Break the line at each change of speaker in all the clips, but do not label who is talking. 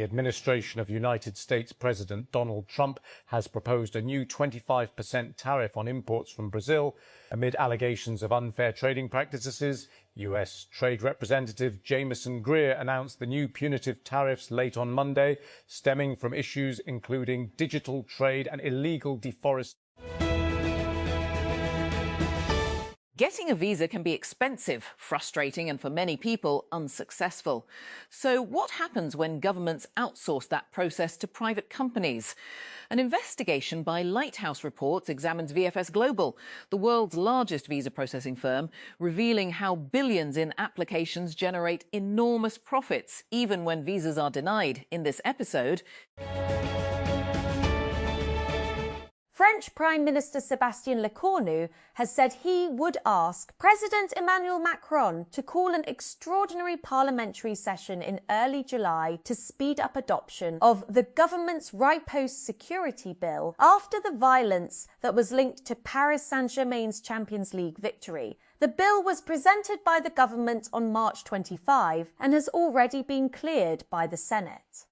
administration of United States President Donald Trump has proposed a new 25% tariff on imports from Brazil amid allegations of unfair trading practices. US Trade Representative Jamieson Greer announced the new punitive tariffs late on Monday, stemming from issues including digital trade and illegal deforestation.
Getting a visa can be expensive, frustrating, and for many people, unsuccessful. So what happens when governments outsource that process to private companies? An investigation by Lighthouse Reports examines VFS Global, the world's largest visa processing firm, revealing how billions in applications generate enormous profits, even when visas are denied. In this episode,
French Prime Minister Sébastien Lecornu has said he would ask President Emmanuel Macron to call an extraordinary parliamentary session in early July to speed up adoption of the government's riposte security bill after the violence that was linked to Paris Saint-Germain's Champions League victory. The bill was presented by the government on March 25 and has already been cleared by the Senate.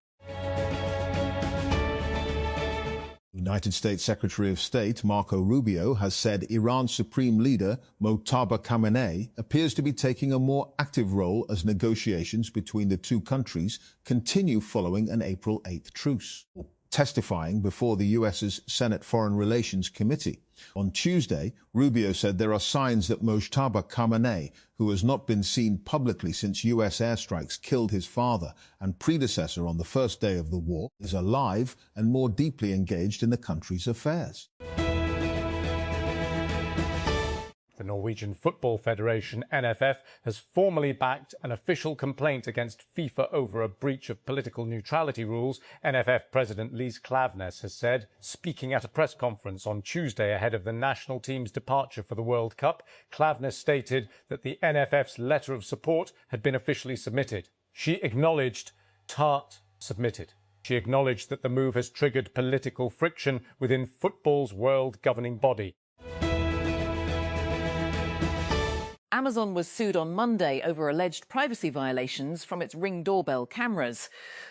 United States Secretary of State Marco Rubio has said Iran's supreme leader Mojtaba Khamenei appears to be taking a more active role as negotiations between the two countries continue following an April 8th truce. Testifying before the US's Senate Foreign Relations Committee. On Tuesday, Rubio said there are signs that Mojtaba Khamenei, who has not been seen publicly since US airstrikes killed his father and predecessor on the first day of the war, is alive and more deeply engaged in the country's affairs.
The Norwegian Football Federation, NFF, has formally backed an official complaint against FIFA over a breach of political neutrality rules. NFF President Lise Klaveness has said, speaking at a press conference on Tuesday ahead of the national team's departure for the World Cup. Klaveness stated that the NFF's letter of support had been officially submitted. She acknowledged submitted. She acknowledged that the move has triggered political friction within football's world governing body.
Amazon was sued on Monday over alleged privacy violations from its Ring doorbell cameras.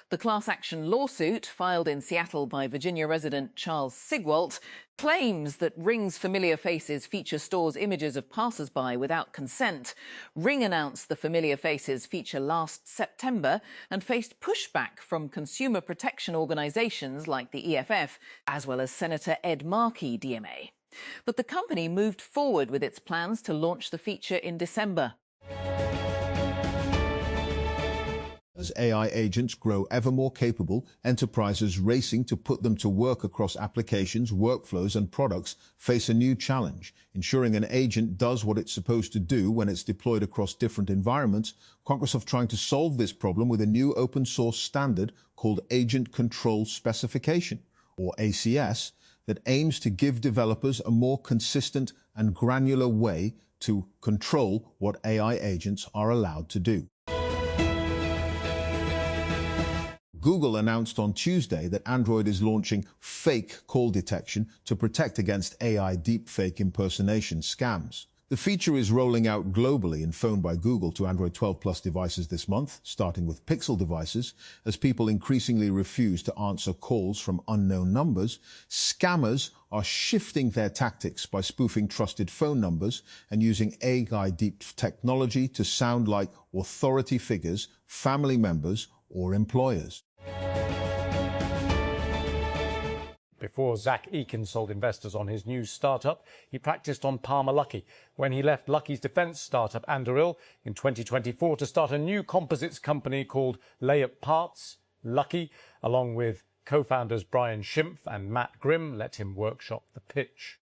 The class action lawsuit, filed in Seattle by Virginia resident Charles Sigwalt, claims that Ring's familiar faces feature stores images of passers-by without consent. Ring announced the familiar faces feature last September and faced pushback from consumer protection organisations like the EFF, as well as Senator Ed Markey, DMA. But the company moved forward with its plans to launch the feature in December.
As AI agents grow ever more capable, enterprises racing to put them to work across applications, workflows and products face a new challenge. Ensuring an agent does what it's supposed to do when it's deployed across different environments, Congress are trying to solve this problem with a new open source standard called Agent Control Specification, or ACS, that aims to give developers a more consistent and granular way to control what AI agents are allowed to do. Google announced on Tuesday that Android is launching fake call detection to protect against AI deepfake impersonation scams. The feature is rolling out globally in Phone by Google to Android 12 Plus devices this month, starting with Pixel devices. As people increasingly refuse to answer calls from unknown numbers, scammers are shifting their tactics by spoofing trusted phone numbers and using AI deep technology to sound like authority figures, family members, or employers.
Before Zach Eakin sold investors on his new startup, he practiced on Palmer Luckey when he left Luckey's defence startup Anduril in 2024 to start a new composites company called Layup Parts. Luckey, along with co-founders Brian Schimpf and Matt Grimm, let him workshop the pitch.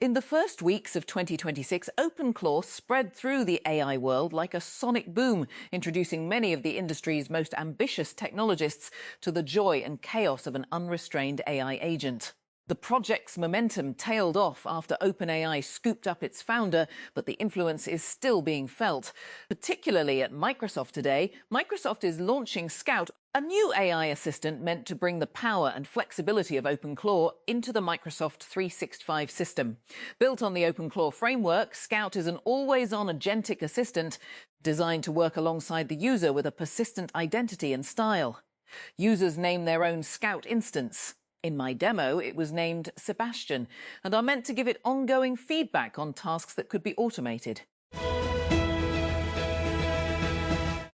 In the first weeks of 2026, OpenClaw spread through the AI world like a sonic boom, introducing many of the industry's most ambitious technologists to the joy and chaos of an unrestrained AI agent. The project's momentum tailed off after OpenAI scooped up its founder, but the influence is still being felt. Particularly at Microsoft today, Microsoft is launching Scout, a new AI assistant meant to bring the power and flexibility of OpenClaw into the Microsoft 365 system. Built on the OpenClaw framework, Scout is an always-on agentic assistant designed to work alongside the user with a persistent identity and style. Users name their own Scout instance. In my demo, it was named Sebastian, and are meant to give it ongoing feedback on tasks that could be automated.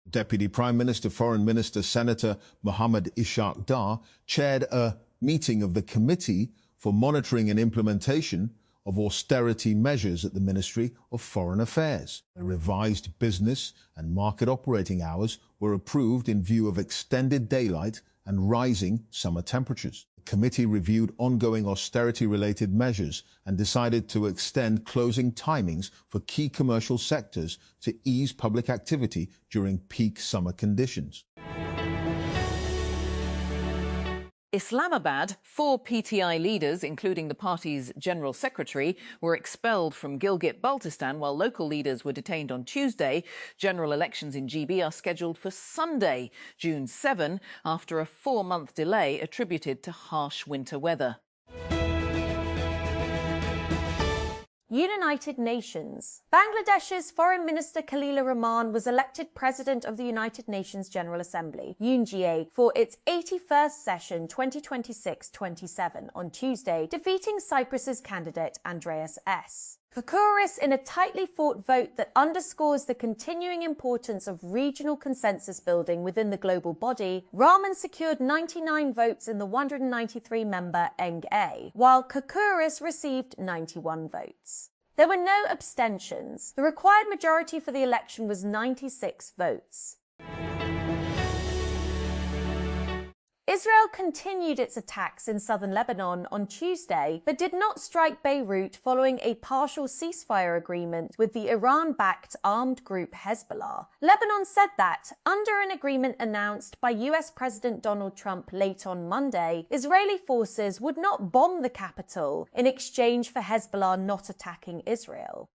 Deputy Prime Minister, Foreign Minister, Senator Mohammed Ishaq Dar chaired a meeting of the Committee for Monitoring and Implementation of Austerity Measures at the Ministry of Foreign Affairs. The revised business and market operating hours were approved in view of extended daylight and rising summer temperatures. The committee reviewed ongoing austerity-related measures and decided to extend closing timings for key commercial sectors to ease public activity during peak summer conditions.
Islamabad, 4 PTI leaders, including the party's general secretary, were expelled from Gilgit-Baltistan while local leaders were detained on Tuesday. General elections in GB are scheduled for Sunday, June 7, after a 4-month delay attributed to harsh winter weather.
United Nations. Bangladesh's Foreign Minister Khalila Rahman was elected President of the United Nations General Assembly, UNGA, for its 81st session 2026-27 on Tuesday, defeating Cyprus's candidate Andreas S. Koukouris in a tightly fought vote that underscores the continuing importance of regional consensus building within the global body. Rahman secured 99 votes in the 193-member NGA, while Koukouris received 91 votes. There were no abstentions. The required majority for the election was 96 votes. Israel continued its attacks in southern Lebanon on Tuesday, but did not strike Beirut following a partial ceasefire agreement with the Iran-backed armed group Hezbollah. Lebanon said that, under an agreement announced by US President Donald Trump late on Monday, Israeli forces would not bomb the capital in exchange for Hezbollah not attacking Israel.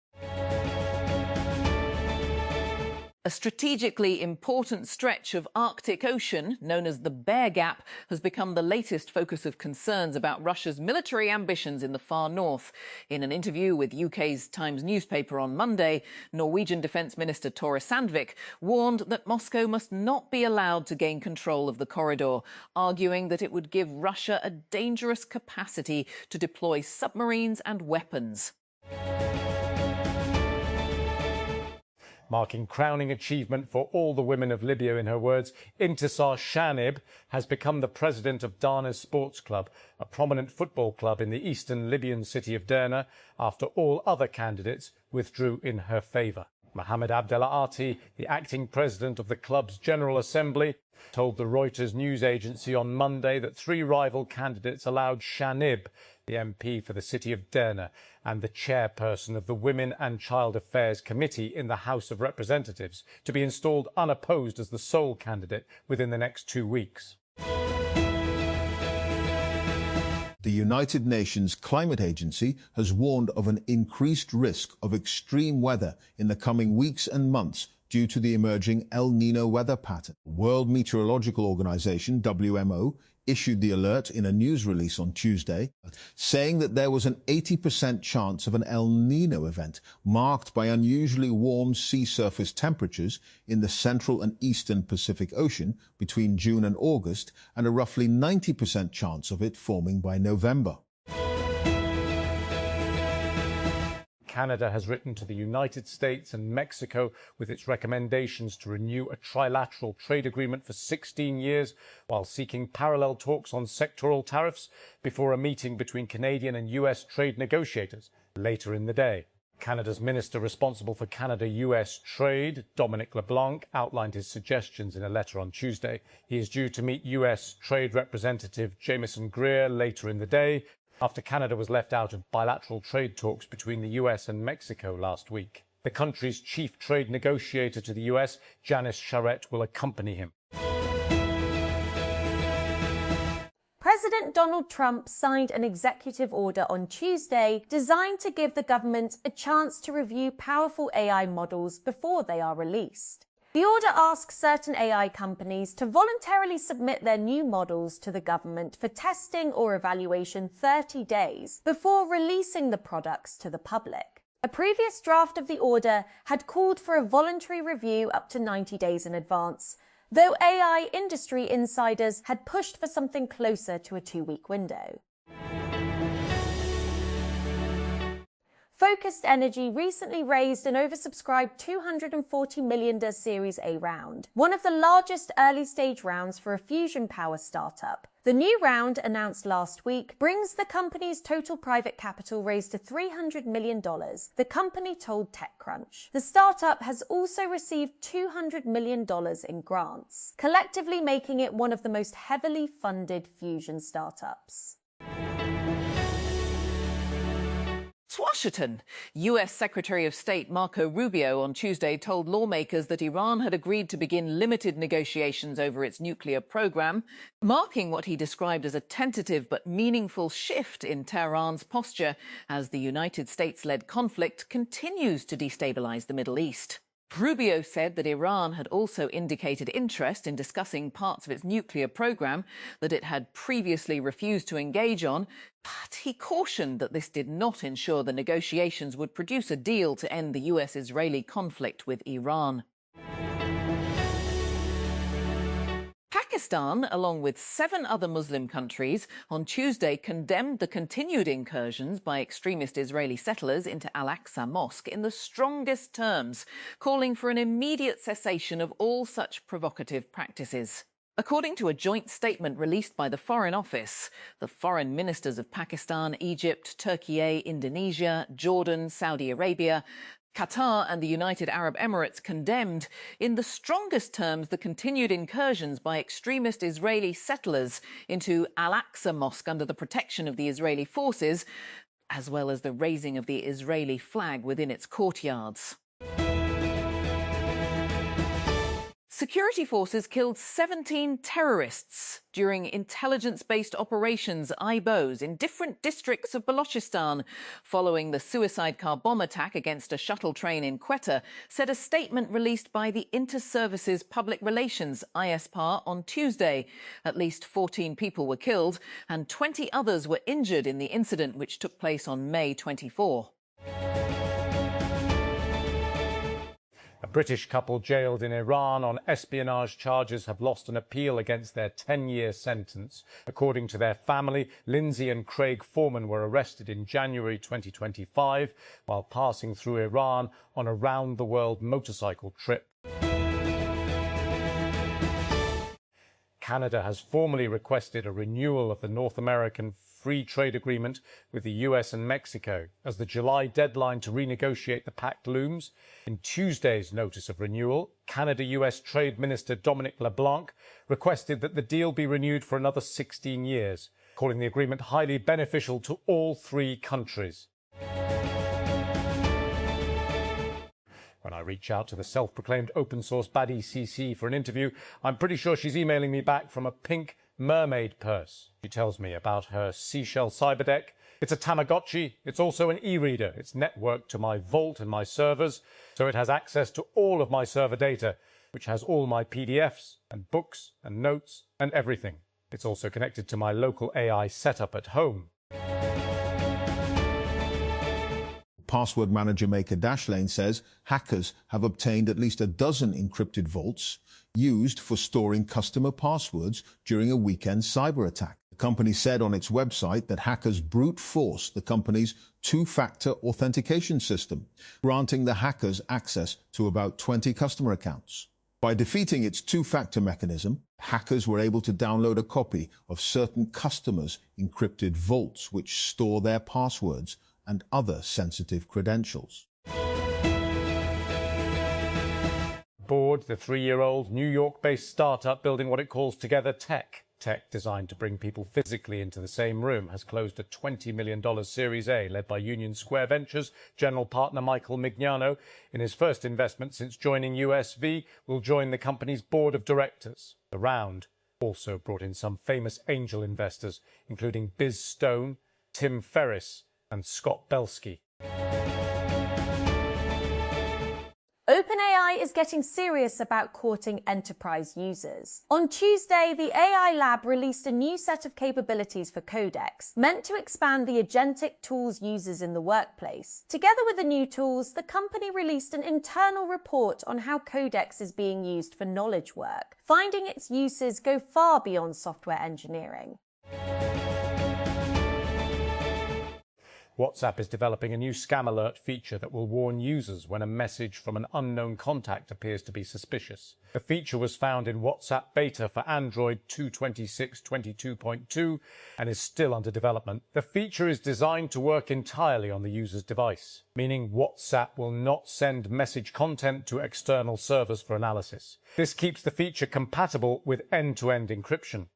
A strategically important stretch of Arctic Ocean, known as the Bear Gap, has become the latest focus of concerns about Russia's military ambitions in the far north. In an interview with UK's Times newspaper on Monday, Norwegian Defence Minister Tore Sandvik warned that Moscow must not be allowed to gain control of the corridor, arguing that it would give Russia a dangerous capacity to deploy submarines and weapons.
Marking crowning achievement for all the women of Libya, in her words, Intisar Shanib has become the president of Derna's Sports Club, a prominent football club in the eastern Libyan city of Derna, after all other candidates withdrew in her favour. Mohammed Abdallah Ati, the acting president of the club's General Assembly, told the Reuters news agency on Monday that 3 rival candidates allowed Shanib, the MP for the city of Derna and the chairperson of the Women and Child Affairs Committee in the House of Representatives, to be installed unopposed as the sole candidate within the next 2 weeks.
The United Nations Climate Agency has warned of an increased risk of extreme weather in the coming weeks and months due to the emerging El Niño weather pattern. The World Meteorological Organization, WMO, issued the alert in a news release on Tuesday, saying that there was an 80% chance of an El Niño event marked by unusually warm sea surface temperatures in the central and eastern Pacific Ocean between June and August, and a roughly 90% chance of it forming by November.
Canada has written to the United States and Mexico with its recommendations to renew a trilateral trade agreement for 16 years, while seeking parallel talks on sectoral tariffs before a meeting between Canadian and US trade negotiators later in the day. Canada's minister responsible for Canada-US trade, Dominic LeBlanc, outlined his suggestions in a letter on Tuesday. He is due to meet US Trade Representative Jamieson Greer later in the day, after Canada was left out of bilateral trade talks between the US and Mexico last week. The country's chief trade negotiator to the US, Janice Charette, will accompany him.
President Donald Trump signed an executive order on Tuesday designed to give the government a chance to review powerful AI models before they are released. The order asks certain AI companies to voluntarily submit their new models to the government for testing or evaluation 30 days before releasing the products to the public. A previous draft of the order had called for a voluntary review up to 90 days in advance, though AI industry insiders had pushed for something closer to a 2-week window. Focused Energy recently raised an oversubscribed $240 million Series A round, one of the largest early-stage rounds for a fusion power startup. The new round, announced last week, brings the company's total private capital raised to $300 million, the company told TechCrunch. The startup has also received $200 million in grants, collectively making it one of the most heavily funded fusion startups.
Washington. US Secretary of State Marco Rubio on Tuesday told lawmakers that Iran had agreed to begin limited negotiations over its nuclear program, marking what he described as a tentative but meaningful shift in Tehran's posture as the United States-led conflict continues to destabilize the Middle East. Rubio said that Iran had also indicated interest in discussing parts of its nuclear program that it had previously refused to engage on, but he cautioned that this did not ensure the negotiations would produce a deal to end the US-Israeli conflict with Iran. Pakistan, along with 7 other Muslim countries, on Tuesday condemned the continued incursions by extremist Israeli settlers into Al-Aqsa Mosque in the strongest terms, calling for an immediate cessation of all such provocative practices. According to a joint statement released by the Foreign Office, the foreign ministers of Pakistan, Egypt, Turkey, Indonesia, Jordan, Saudi Arabia, Qatar and the United Arab Emirates condemned in the strongest terms the continued incursions by extremist Israeli settlers into Al-Aqsa Mosque under the protection of the Israeli forces, as well as the raising of the Israeli flag within its courtyards. Security forces killed 17 terrorists during intelligence-based operations, IBOs, in different districts of Balochistan following the suicide car bomb attack against a shuttle train in Quetta, said a statement released by the Inter-Services Public Relations, ISPAR, on Tuesday. At least 14 people were killed and 20 others were injured in the incident, which took place on May 24.
A British couple jailed in Iran on espionage charges have lost an appeal against their 10-year sentence. According to their family, Lindsay and Craig Foreman were arrested in January 2025 while passing through Iran on a round-the-world motorcycle trip. Canada has formally requested a renewal of the North American Free Trade Agreement with the US and Mexico as the July deadline to renegotiate the pact looms. In Tuesday's notice of renewal, Canada-US Trade Minister Dominic LeBlanc requested that the deal be renewed for another 16 years, calling the agreement highly beneficial to all 3 countries. When I reach out to the self-proclaimed open-source baddie CC for an interview, I'm pretty sure she's emailing me back from a pink mermaid purse. She tells me about her seashell cyberdeck. It's a Tamagotchi. It's also an e-reader. It's networked to my vault and my servers, so it has access to all of my server data, which has all my PDFs and books and notes and everything. It's also connected to my local AI setup at home.
Password manager maker Dashlane says hackers have obtained at least a dozen encrypted vaults used for storing customer passwords during a weekend cyber attack. The company said on its website that hackers brute forced the company's 2-factor authentication system, granting the hackers access to about 20 customer accounts. By defeating its 2-factor mechanism, hackers were able to download a copy of certain customers' encrypted vaults which store their passwords and other sensitive credentials.
Board, the 3-year-old New York-based startup building what it calls Together Tech. Tech designed to bring people physically into the same room has closed a $20 million Series A led by Union Square Ventures. General partner Michael Mignano, in his first investment since joining USV, will join the company's board of directors. The round also brought in some famous angel investors, including Biz Stone, Tim Ferriss, and Scott Belsky.
OpenAI is getting serious about courting enterprise users. On Tuesday, the AI Lab released a new set of capabilities for Codex, meant to expand the agentic tools users in the workplace. Together with the new tools, the company released an internal report on how Codex is being used for knowledge work, finding its uses go far beyond software engineering.
WhatsApp is developing a new scam alert feature that will warn users when a message from an unknown contact appears to be suspicious. The feature was found in WhatsApp beta for Android 2.26.22.2 and is still under development. The feature is designed to work entirely on the user's device, meaning WhatsApp will not send message content to external servers for analysis. This keeps the feature compatible with end-to-end encryption.